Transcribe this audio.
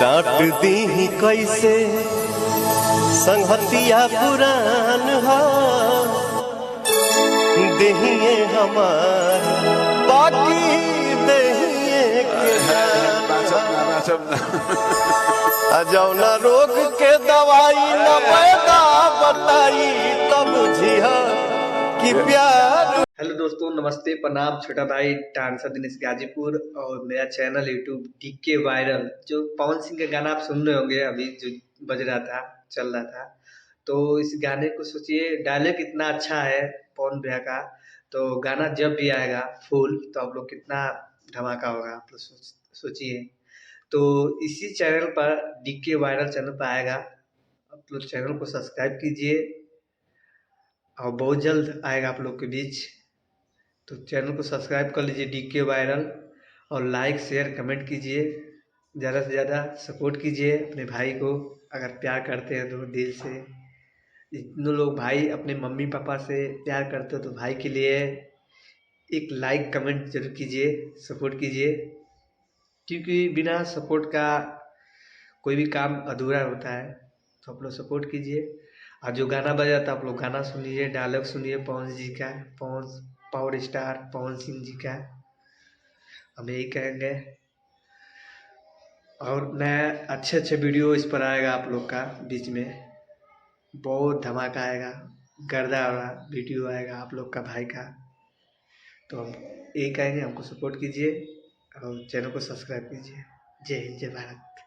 काट दी ही कैसे संगतिया पुरान हो दहिए हमार बाकी दहिए के जौना रोग के दवाई न पैदा बताई तब बुझिया कि प्यार। हेलो दोस्तों, नमस्ते, प्रणाम। छोटा भाई डांसर दिनेश गाजीपुर और मेरा चैनल यूट्यूब डीके वायरल। जो पवन सिंह का गाना आप सुन रहे होंगे अभी जो बज रहा था, चल रहा था, तो इस गाने को सोचिए, डायलॉग इतना अच्छा है पवन भैया का। तो गाना जब भी आएगा फुल तो आप लोग कितना धमाका होगा, आप लोग सोचिए। तो इसी चैनल पर डीके वायरल चैनल पर आएगा, आप लोग चैनल को सब्सक्राइब कीजिए और बहुत जल्द आएगा आप लोग के बीच। तो चैनल को सब्सक्राइब कर लीजिए डीके वायरल, और लाइक शेयर कमेंट कीजिए, ज़्यादा से ज़्यादा सपोर्ट कीजिए अपने भाई को। अगर प्यार करते हैं तो दिल से, जितने लोग भाई अपने मम्मी पापा से प्यार करते हो तो भाई के लिए एक लाइक कमेंट जरूर कीजिए, सपोर्ट कीजिए, क्योंकि बिना सपोर्ट का कोई भी काम अधूरा होता है। तो आप लोग सपोर्ट कीजिए और जो गाना बजा था आप लोग गाना सुनिए, डायलॉग सुनिए पवन जी का, पवन पावर स्टार पवन सिंह जी का। हम यही कहेंगे, और नया अच्छे अच्छे वीडियो इस पर आएगा आप लोग का बीच में, बहुत धमाका आएगा, गर्दा वाला वीडियो आएगा आप लोग का भाई का। तो हम यही कहेंगे, हमको सपोर्ट कीजिए और चैनल को सब्सक्राइब कीजिए। जय हिंद, जय भारत।